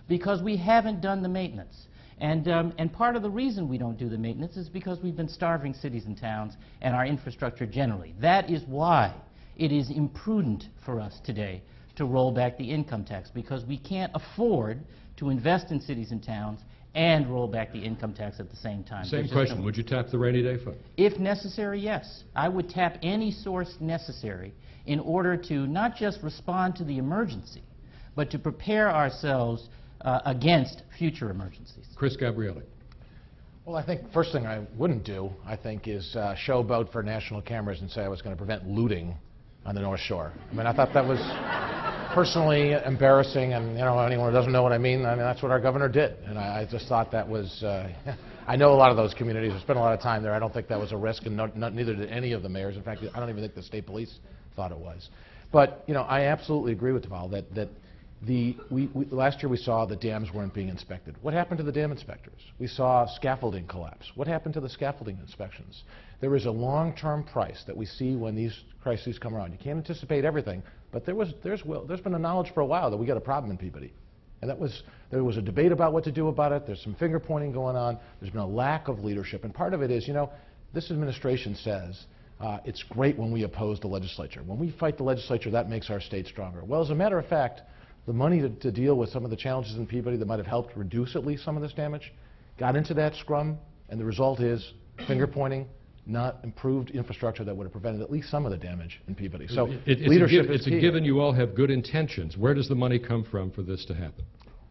because we haven't done the maintenance. And part of the reason we don't do the maintenance is because we've been starving cities and towns and our infrastructure generally. That is why it is imprudent for us today to roll back the income tax, because we can't afford to invest in cities and towns and roll back the income tax at the same time. Same question. Would you tap the rainy day fund? If necessary, yes. I would tap any source necessary in order to not just respond to the emergency, but to prepare ourselves against future emergencies. Chris Gabrielli. Well, I think first thing I wouldn't do, I think, is showboat for national cameras and say I was going to prevent looting on the North Shore. I mean, I thought that was personally embarrassing, and you know, anyone who doesn't know what I mean, that's what our governor did, and I just thought that was. I know a lot of those communities. I spent a lot of time there. I don't think that was a risk, and neither did any of the mayors. In fact, I don't even think the state police thought it was. But you know, I absolutely agree with Deval that last year we saw the dams weren't being inspected. What happened to the dam inspectors? We saw scaffolding collapse. What happened to the scaffolding inspections? There is a long-term price that we see when these crises come around. You can't anticipate everything, but there's been a knowledge for a while that we got a problem in Peabody. And there was a debate about what to do about it. There's some finger pointing going on. There's been a lack of leadership. And part of it is, you know, this administration says it's great when we oppose the legislature. When we fight the legislature, that makes our state stronger. Well, as a matter of fact, the money to deal with some of the challenges in Peabody that might have helped reduce at least some of this damage got into that scrum, and the result is finger pointing, not improved infrastructure that would have prevented at least some of the damage in Peabody. So leadership is key. It's a given you all have good intentions. Where does the money come from for this to happen?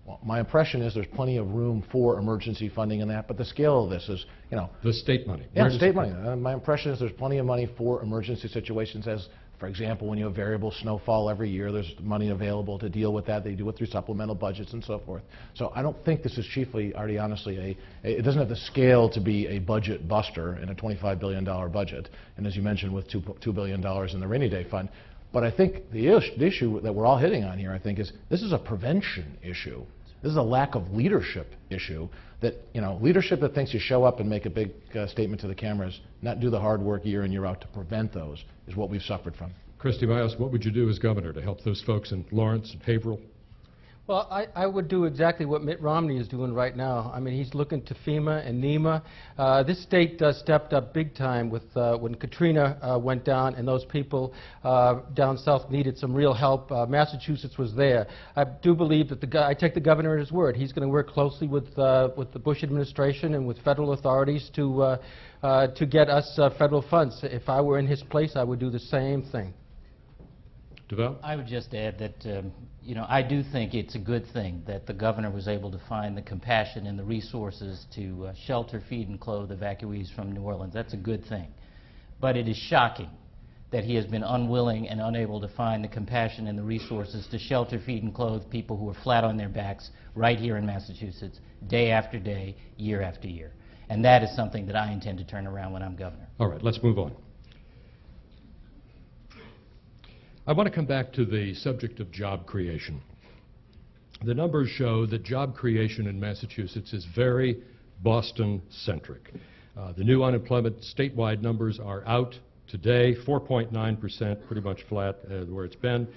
Well, my impression is there's plenty of room for emergency funding in that, but the scale of this is, you know... The state money. Yeah, state money. My impression is there's plenty of money for emergency situations, as, for example, when you have variable snowfall every year, there's money available to deal with that. They do it through supplemental budgets and so forth. So I don't think this is chiefly, Artie, honestly, it doesn't have the scale to be a budget buster in a $25 billion budget, and as you mentioned, with $2 billion in the rainy day fund. But I think the issue that we're all hitting on here, I think, is this is a prevention issue. This is a lack of leadership issue. That, you know, leadership that thinks you show up and make a big statement to the cameras, not do the hard work year in, year out to prevent those, is what we've suffered from. Christy Mayos, what would you do as governor to help those folks in Lawrence and Haverhill? Well, I would do exactly what Mitt Romney is doing right now. I mean, he's looking to FEMA and NEMA. This state stepped up big time with when Katrina went down, and those people down south needed some real help. Massachusetts was there. I do believe that I take the governor at his word. He's going to work closely with the Bush administration and with federal authorities to get us federal funds. If I were in his place, I would do the same thing. Deval? I would just add that, you know, I do think it's a good thing that the governor was able to find the compassion and the resources to shelter, feed, and clothe evacuees from New Orleans. That's a good thing. But it is shocking that he has been unwilling and unable to find the compassion and the resources to shelter, feed, and clothe people who are flat on their backs right here in Massachusetts, day after day, year after year. And that is something that I intend to turn around when I'm governor. All right, let's move on. I want to come back to the subject of job creation. The numbers show that job creation in Massachusetts is very Boston-centric. The new unemployment statewide numbers are out today, 4.9%, pretty much flat where it's been.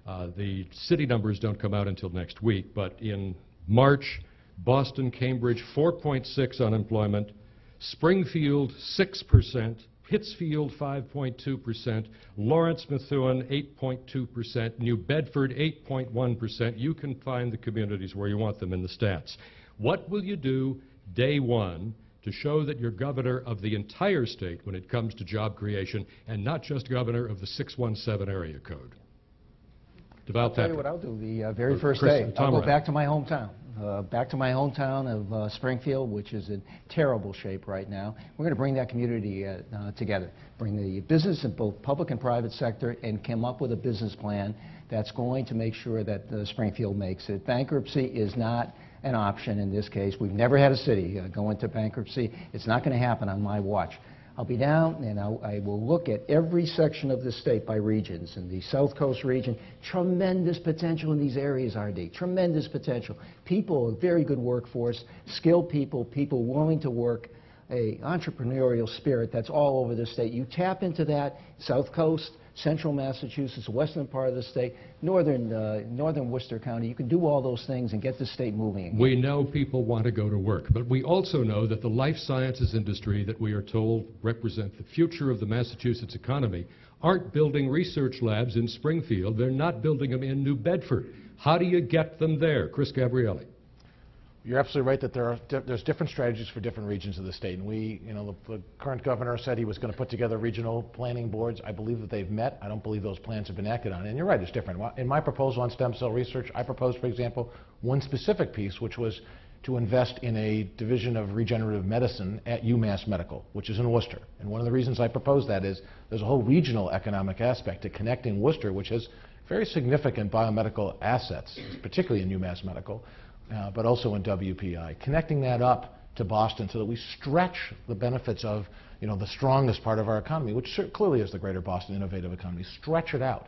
The city numbers don't come out until next week, but in March, Boston, Cambridge, 4.6 unemployment, Springfield, 6%, Pittsfield, 5.2%, Lawrence, Methuen, 8.2%, New Bedford, 8.1%. You can find the communities where you want them in the stats. What will you do day one to show that you're governor of the entire state when it comes to job creation and not just governor of the 617 area code? Deval I'll tell you Patrick. what I'll do the very first Chris, day. Tom I'll go Ryan. back to my hometown. Back to my hometown of Springfield, which is in terrible shape right now. We're going to bring that community together, bring the business in both public and private sector, and come up with a business plan that's going to make sure that Springfield makes it. Bankruptcy is not an option in this case. We've never had a city go into bankruptcy. It's not going to happen on my watch. I'll be down and I will look at every section of the state by regions. In the South Coast region, tremendous potential in these areas, RD, tremendous potential. People, a very good workforce, skilled people, people willing to work, a entrepreneurial spirit that's all over the state. You tap into that, South Coast, Central Massachusetts, western part of the state, northern Worcester County. You can do all those things and get the state moving again. We know people want to go to work, but we also know that the life sciences industry that we are told represent the future of the Massachusetts economy aren't building research labs in Springfield. They're not building them in New Bedford. How do you get them there? Chris Gabrielli. You're absolutely right that there's different strategies for different regions of the state. And the current governor said he was going to put together regional planning boards. I believe that they've met. I don't believe those plans have been acted on. And you're right, it's different. In my proposal on stem cell research, I proposed, for example, one specific piece, which was to invest in a division of regenerative medicine at UMass Medical, which is in Worcester. And one of the reasons I proposed that is there's a whole regional economic aspect to connecting Worcester, which has very significant biomedical assets, particularly in UMass Medical, but also in WPI. Connecting that up to Boston so that we stretch the benefits of, the strongest part of our economy, which clearly is the greater Boston innovative economy, stretch it out.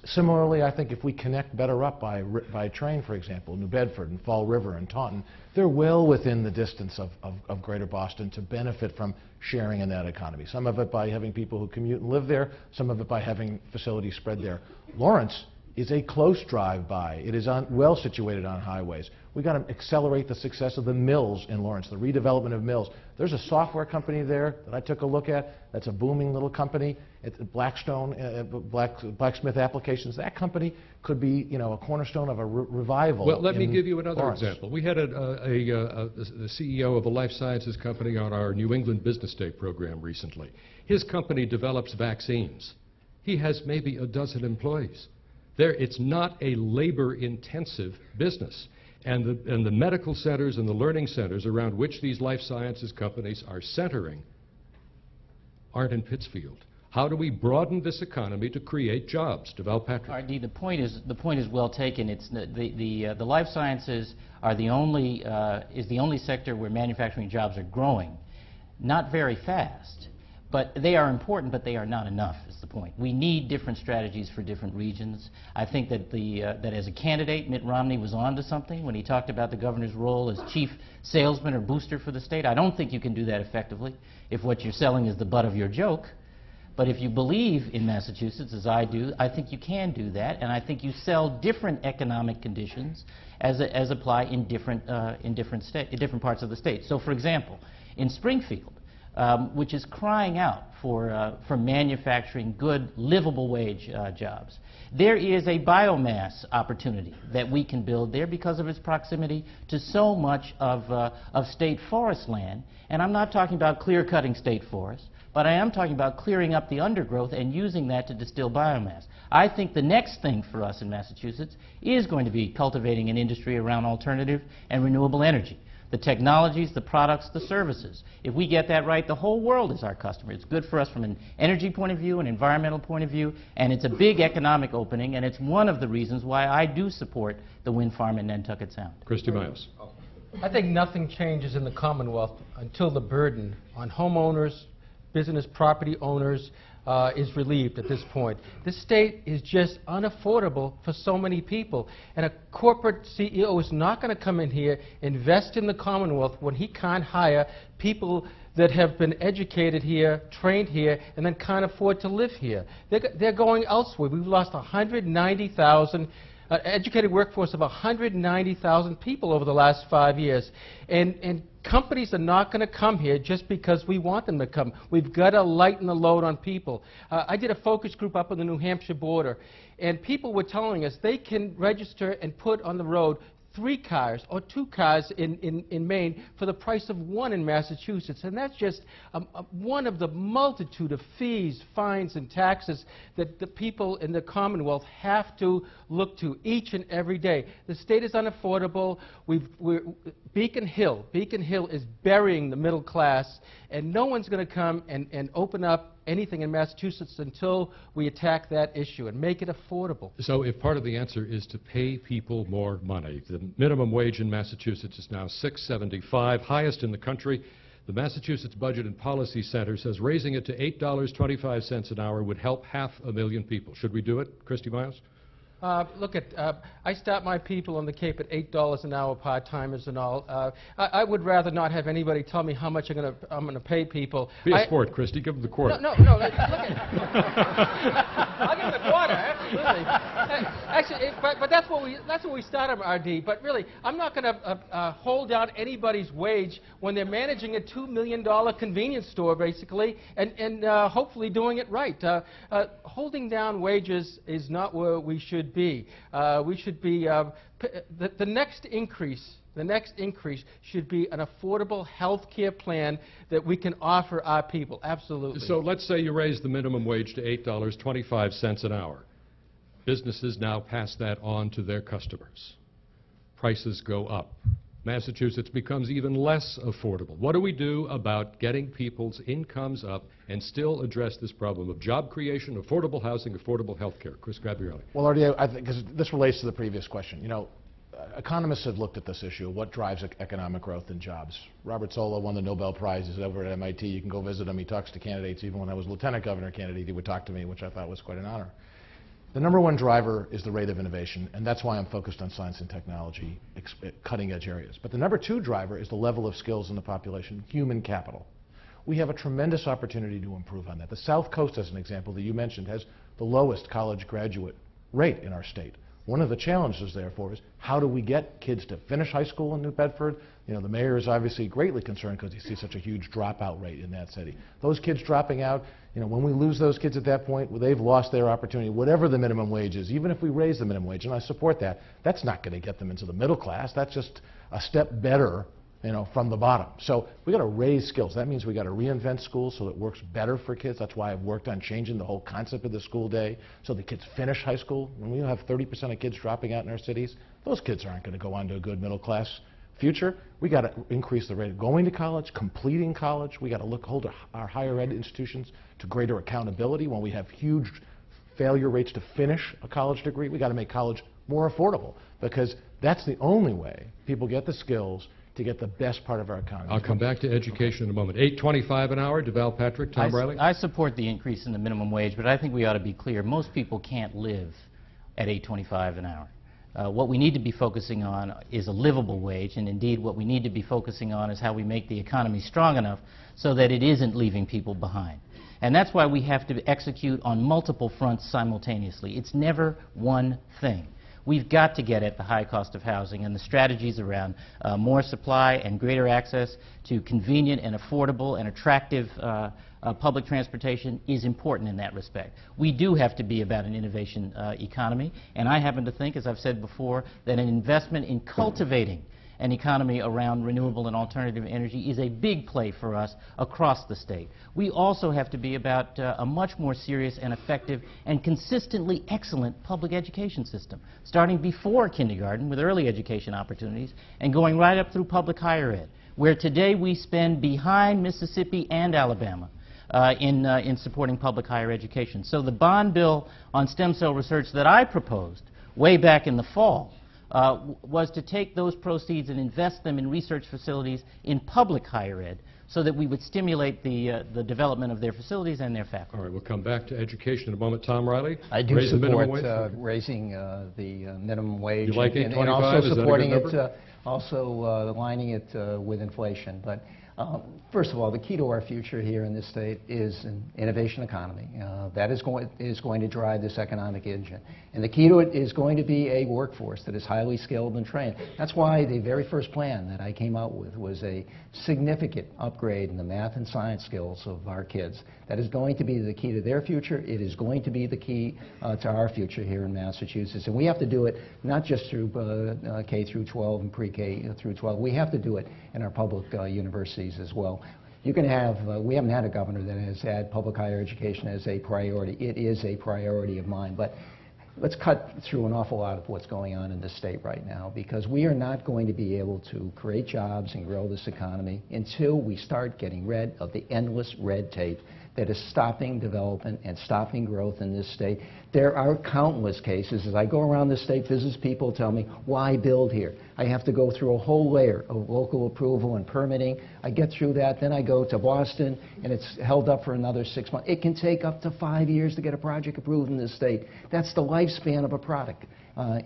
Similarly, I think if we connect better up by train, for example, New Bedford and Fall River and Taunton, they're well within the distance of greater Boston to benefit from sharing in that economy. Some of it by having people who commute and live there, some of it by having facilities spread there. Lawrence is a close drive-by. It is well situated on highways. We've got to accelerate the success of the mills in Lawrence, the redevelopment of mills. There's a software company there that I took a look at. That's a booming little company. It's Blackstone, Blacksmith Applications. That company could be, a cornerstone of a revival. Well, let me give you another Lawrence. example. We had the CEO of a life sciences company on our New England Business Day program recently. His company develops vaccines. He has maybe a dozen employees. It's not a labor-intensive business. And the medical centers and the learning centers around which these life sciences companies are centering aren't in Pittsfield. How do we broaden this economy to create jobs? Deval Patrick. R.D., the point is well taken. It's the life sciences are the only sector where manufacturing jobs are growing, not very fast. But they are important, but they are not enough, is the point. We need different strategies for different regions. I think that that as a candidate, Mitt Romney was on to something when he talked about the governor's role as chief salesman or booster for the state. I don't think you can do that effectively if what you're selling is the butt of your joke. But if you believe in Massachusetts, as I do, I think you can do that, and I think you sell different economic conditions as apply in different parts of the state. So, for example, in Springfield, which is crying out for manufacturing good, livable wage jobs. There is a biomass opportunity that we can build there because of its proximity to so much of state forest land. And I'm not talking about clear-cutting state forests, but I am talking about clearing up the undergrowth and using that to distill biomass. I think the next thing for us in Massachusetts is going to be cultivating an industry around alternative and renewable energy. The technologies, the products, the services. If we get that right, the whole world is our customer. It's good for us from an energy point of view, an environmental point of view, and it's a big economic opening, and it's one of the reasons why I do support the wind farm in Nantucket Sound. Christy Miles. I think nothing changes in the Commonwealth until the burden on homeowners, business property owners, is relieved at this point. This state is just unaffordable for so many people. And a corporate CEO is not going to come in here, invest in the Commonwealth when he can't hire people that have been educated here, trained here, and then can't afford to live here. They're going elsewhere. We've lost 190,000 educated workforce of 190,000 people over the last 5 years. And companies are not going to come here just because we want them to come. We've got to lighten the load on people. I did a focus group up on the New Hampshire border, and people were telling us they can register and put on the road 3 cars or 2 cars in Maine for the price of 1 in Massachusetts. And that's just one of the multitude of fees, fines, and taxes that the people in the Commonwealth have to look to each and every day. The state is unaffordable. Beacon Hill is burying the middle class, and no one's going to come and open up anything in Massachusetts until we attack that issue and make it affordable. So if part of the answer is to pay people more money, the minimum wage in Massachusetts is now $6.75, highest in the country. The Massachusetts Budget and Policy Center says raising it to $8.25 an hour would help 500,000 people. Should we do it, Christy Miles? I start my people on the Cape at $8 an hour, part-timers and all. I would rather not have anybody tell me how much I'm going to pay people. Be a sport, Christy. Give them the quarter. No. Look at. I'll give them the quarter. Absolutely. Actually, but that's what we start on, RD. But really, I'm not going to hold down anybody's wage when they're managing a $2 million convenience store, basically, and hopefully doing it right. Holding down wages is not where we should be. We should be the next increase should be an affordable health care plan that we can offer our people. Absolutely. So let's say you raise the minimum wage to $8.25 an hour. Businesses now pass that on to their customers. Prices go up. Massachusetts becomes even less affordable. What do we do about getting people's incomes up and still address this problem of job creation, affordable housing, affordable health care? Chris Gabrielli. Well, Artie, I think, because this relates to the previous question, you know, economists have looked at this issue, what drives economic growth and jobs. Robert Solow won the Nobel Prize. He's over at MIT. You can go visit him. He talks to candidates. Even when I was lieutenant governor candidate, he would talk to me, which I thought was quite an honor. The number one driver is the rate of innovation, and that's why I'm focused on science and technology, cutting-edge areas. But the number two driver is the level of skills in the population, human capital. We have a tremendous opportunity to improve on that. The South Coast, as an example, that you mentioned, has the lowest college graduate rate in our state. One of the challenges, therefore, is how do we get kids to finish high school in New Bedford? You know, the mayor is obviously greatly concerned because he sees such a huge dropout rate in that city. Those kids dropping out, you know, when we lose those kids at that point, well, they've lost their opportunity, whatever the minimum wage is, even if we raise the minimum wage, and I support that, that's not going to get them into the middle class. That's just a step better, you know, from the bottom. So we got to raise skills. That means we got to reinvent schools so it works better for kids. That's why I've worked on changing the whole concept of the school day so the kids finish high school. When we have 30% of kids dropping out in our cities, those kids aren't going to go on to a good middle class future. We got to increase the rate of going to college, completing college. We got to hold our higher ed institutions to greater accountability. When we have huge failure rates to finish a college degree, we got to make college more affordable, because that's the only way people get the skills to get the best part of our economy. I'll come back to education in a moment. $8.25 an hour, DeVal Patrick, Tom Riley. I support the increase in the minimum wage, but I think we ought to be clear. Most people can't live at $8.25 an hour. What we need to be focusing on is a livable wage, and indeed what we need to be focusing on is how we make the economy strong enough so that it isn't leaving people behind. And that's why we have to execute on multiple fronts simultaneously. It's never one thing. We've got to get at the high cost of housing, and the strategies around more supply and greater access to convenient and affordable and attractive public transportation is important in that respect. We do have to be about an innovation economy, and I happen to think, as I've said before, that an investment in cultivating an economy around renewable and alternative energy is a big play for us across the state. We also have to be about a much more serious and effective and consistently excellent public education system, starting before kindergarten with early education opportunities and going right up through public higher ed, where today we spend behind Mississippi and Alabama in supporting public higher education. So the bond bill on stem cell research that I proposed way back in the fall was to take those proceeds and invest them in research facilities in public higher ed so that we would stimulate the development of their facilities and their faculty. All right, we'll come back to education in a moment. Tom Riley? I do support raising the minimum wage. You like $8.25? And also supporting it, aligning it with inflation. But first of all, the key to our future here in this state is an innovation economy. That is going to drive this economic engine. And the key to it is going to be a workforce that is highly skilled and trained. That's why the very first plan that I came out with was a significant upgrade in the math and science skills of our kids. That is going to be the key to their future. It is going to be the key to our future here in Massachusetts. And we have to do it not just through K through 12 and pre-K through 12. We have to do it in our public universities as well. You can have, we haven't had a governor that has had public higher education as a priority. It is a priority of mine. But let's cut through an awful lot of what's going on in this state right now, because we are not going to be able to create jobs and grow this economy until we start getting rid of the endless red tape that is stopping development and stopping growth in this state. There are countless cases. As I go around the state, visits people tell me, why build here? I have to go through a whole layer of local approval and permitting. I get through that, then I go to Boston, and it's held up for another 6 months. It can take up to 5 years to get a project approved in this state. That's the lifespan of a product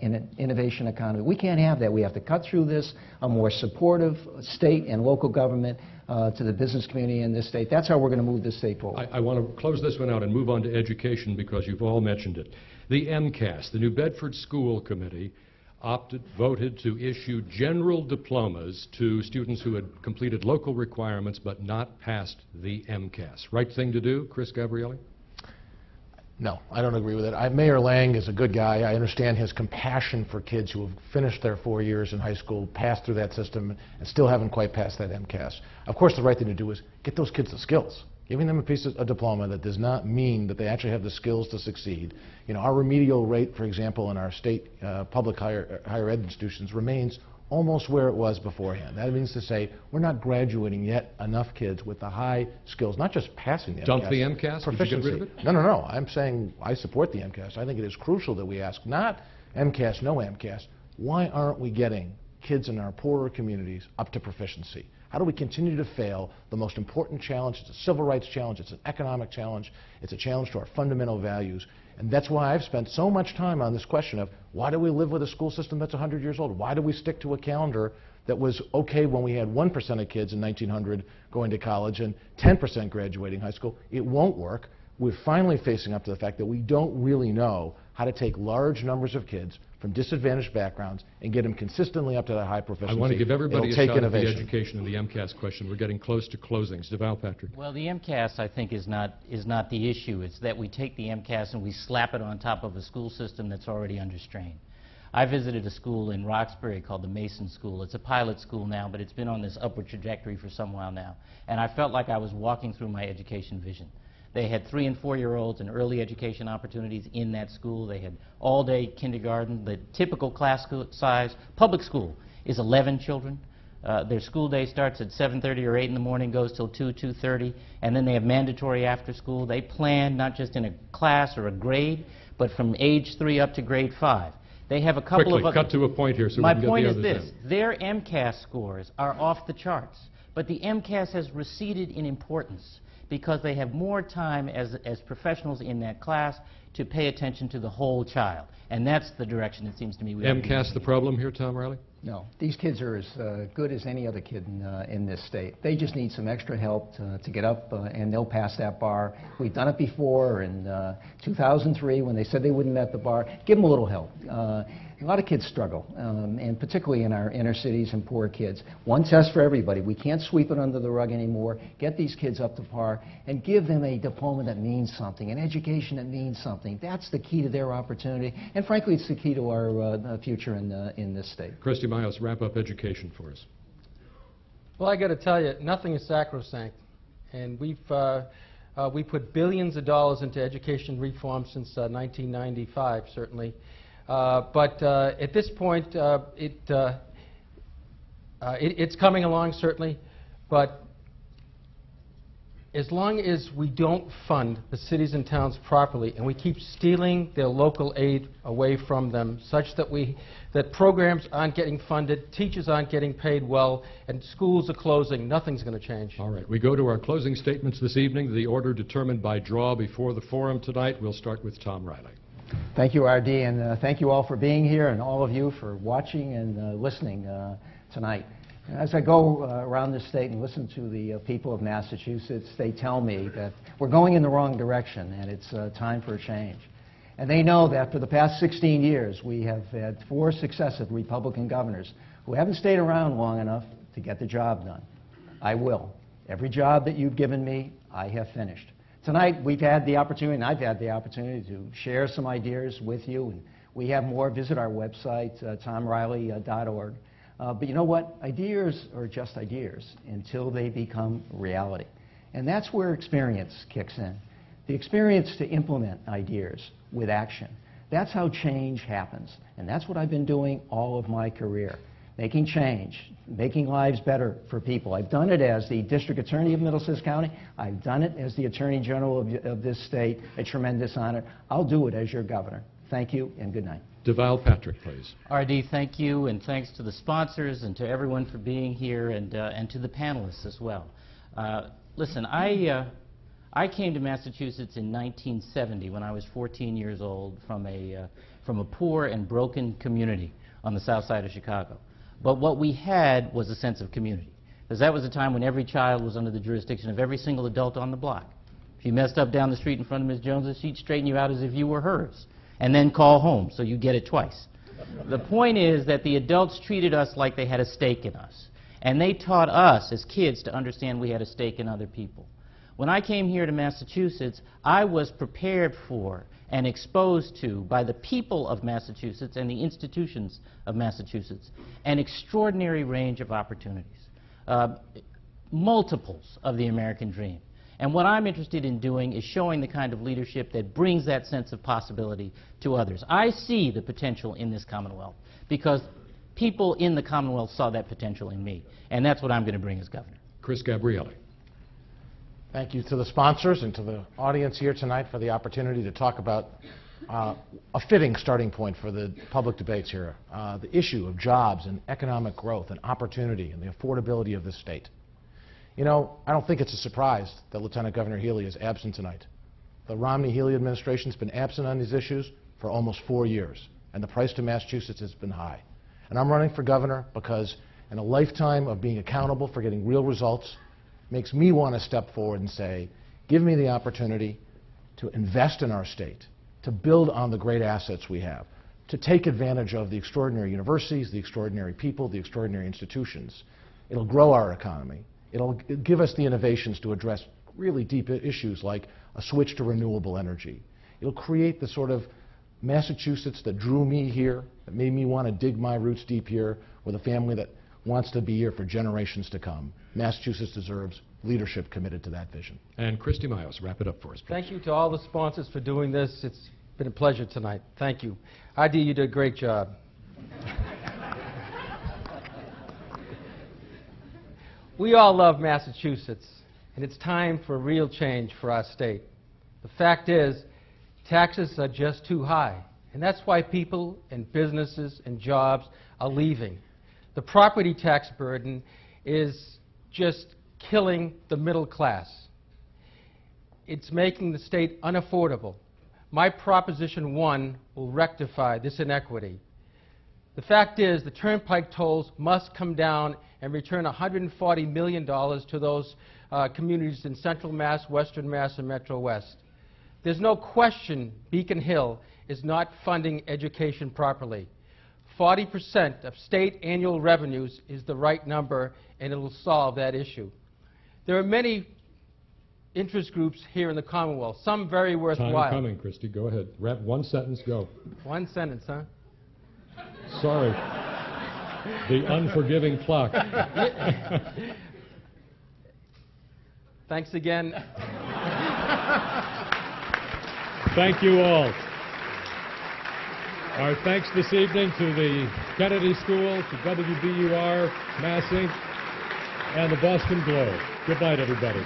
in an innovation economy. We can't have that. We have to cut through this, a more supportive state and local government to the business community in this state. That's how we're going to move this state forward. I want to close this one out and move on to education, because you've all mentioned it. The MCAS, the New Bedford School Committee, voted to issue general diplomas to students who had completed local requirements but not passed the MCAS. Right thing to do, Chris Gabrielli? No, I don't agree with it. Mayor Lang is a good guy. I understand his compassion for kids who have finished their 4 years in high school, passed through that system, and still haven't quite passed that MCAS. Of course, the right thing to do is get those kids the skills. Giving them a diploma that does not mean that they actually have the skills to succeed. You know, our remedial rate, for example, in our state public higher ed institutions remains almost where it was beforehand. That means to say we're not graduating yet enough kids with the high skills, not just passing the MCAS. Dump the MCAS? Would you get rid of it? No, no, no. I'm saying I support the MCAS. I think it is crucial that we ask not MCAS, no MCAS. Why aren't we getting kids in our poorer communities up to proficiency? How do we continue to fail the most important challenge? It's a civil rights challenge, it's an economic challenge, it's a challenge to our fundamental values. And that's why I've spent so much time on this question of why do we live with a school system that's 100 years old? Why do we stick to a calendar that was okay when we had 1% of kids in 1900 going to college and 10% graduating high school? It won't work. We're finally facing up to the fact that we don't really know how to take large numbers of kids from disadvantaged backgrounds and get them consistently up to that high proficiency. I want to give everybody It'll a take shot at the innovation. education and the MCAS question. We're getting close to closings. DeVal Patrick. Well, the MCAS, I think, is not the issue. It's that we take the MCAS and we slap it on top of a school system that's already under strain. I visited a school in Roxbury called the Mason School. It's a pilot school now, but it's been on this upward trajectory for some while now. And I felt like I was walking through my education vision. They had 3- and 4-year-olds and early education opportunities in that school. They had all-day kindergarten. The typical class size, public school, is 11 children. Their school day starts at 7:30 or 8 in the morning, goes till 2:30, and then they have mandatory after school. They plan not just in a class or a grade, but from age 3 up to grade 5. They have a couple Quickly, of cut to a point here so we My can get point the is others this. in. Their MCAS scores are off the charts, but the MCAS has receded in importance because they have more time as professionals in that class to pay attention to the whole child. And that's the direction it seems to me we ought to be MCAS moving the in. problem here, Tom Riley? No, these kids are as good as any other kid in this state. They just need some extra help to get up, and they'll pass that bar. We've done it before in 2003 when they said they wouldn't met the bar. Give them a little help. A lot of kids struggle, and particularly in our inner cities and poor kids. One test for everybody. We can't sweep it under the rug anymore. Get these kids up to par and give them a diploma that means something, an education that means something. That's the key to their opportunity, and frankly, it's the key to our future in this state. Christy Miles, wrap up education for us. Well, I got to tell you, nothing is sacrosanct, and we put billions of dollars into education reform since 1995, certainly. But at this point, it's coming along, certainly, but as long as we don't fund the cities and towns properly and we keep stealing their local aid away from them such that programs aren't getting funded, teachers aren't getting paid well, and schools are closing, nothing's going to change. All right, we go to our closing statements this evening. The order determined by draw before the forum tonight. We'll start with Tom Riley. Thank you, RD, and thank you all for being here and all of you for watching and listening tonight. As I go around this state and listen to the people of Massachusetts, they tell me that we're going in the wrong direction and it's time for a change. And they know that for the past 16 years we have had 4 successive Republican governors who haven't stayed around long enough to get the job done. I will. Every job that you've given me, I have finished. Tonight we've had the opportunity, and I've had the opportunity to share some ideas with you, and we have more. Visit our website, tomriley.org. But you know what? Ideas are just ideas until they become reality. And that's where experience kicks in. The experience to implement ideas with action. That's how change happens. And that's what I've been doing all of my career. Making change, making lives better for people. I've done it as the District Attorney of Middlesex County. I've done it as the Attorney General of this state, a tremendous honor. I'll do it as your governor. Thank you and good night. DeVal Patrick, please. RD, thank you, and thanks to the sponsors and to everyone for being here, and to the panelists as well. Listen, I came to Massachusetts in 1970 when I was 14 years old from a poor and broken community on the south side of Chicago. But what we had was a sense of community, because that was a time when every child was under the jurisdiction of every single adult on the block. If you messed up down the street in front of Ms. Jones's, she'd straighten you out as if you were hers, and then call home, so you get it twice. The point is that the adults treated us like they had a stake in us, and they taught us as kids to understand we had a stake in other people. When I came here to Massachusetts, I was prepared for and exposed to, by the people of Massachusetts and the institutions of Massachusetts, an extraordinary range of opportunities, multiples of the American dream. And what I'm interested in doing is showing the kind of leadership that brings that sense of possibility to others. I see the potential in this Commonwealth because people in the Commonwealth saw that potential in me, and that's what I'm going to bring as governor. Chris Gabrielli. Thank you to the sponsors and to the audience here tonight for the opportunity to talk about a fitting starting point for the public debates here, the issue of jobs and economic growth and opportunity and the affordability of this state. You know, I don't think it's a surprise that Lieutenant Governor Healy is absent tonight. The Romney-Healy administration has been absent on these issues for almost 4 years, and the price to Massachusetts has been high. And I'm running for governor because in a lifetime of being accountable for getting real results, makes me want to step forward and say, give me the opportunity to invest in our state, to build on the great assets we have, to take advantage of the extraordinary universities, the extraordinary people, the extraordinary institutions. It'll grow our economy. It'll give us the innovations to address really deep issues like a switch to renewable energy. It'll create the sort of Massachusetts that drew me here, that made me want to dig my roots deep here with a family that wants to be here for generations to come. Massachusetts deserves leadership committed to that vision. And Christy Miles, wrap it up for us, please. Thank you to all the sponsors for doing this. It's been a pleasure tonight. Thank you. ID, you did a great job. We all love Massachusetts, and it's time for real change for our state. The fact is, taxes are just too high, and that's why people and businesses and jobs are leaving. The property tax burden is just killing the middle class. It's making the state unaffordable. My Proposition 1 will rectify this inequity. The fact is, the turnpike tolls must come down and return $140 million to those communities in Central Mass, Western Mass, and Metro West. There's no question Beacon Hill is not funding education properly. 40% of state annual revenues is the right number, and it will solve that issue. There are many interest groups here in the Commonwealth, some very worthwhile. Time coming, Christy. Go ahead. Wrap one sentence, go. One sentence, huh? Sorry. The unforgiving clock. Thanks again. Thank you all. Our thanks this evening to the Kennedy School, to WBUR, Mass Inc., and the Boston Globe. Good night, everybody.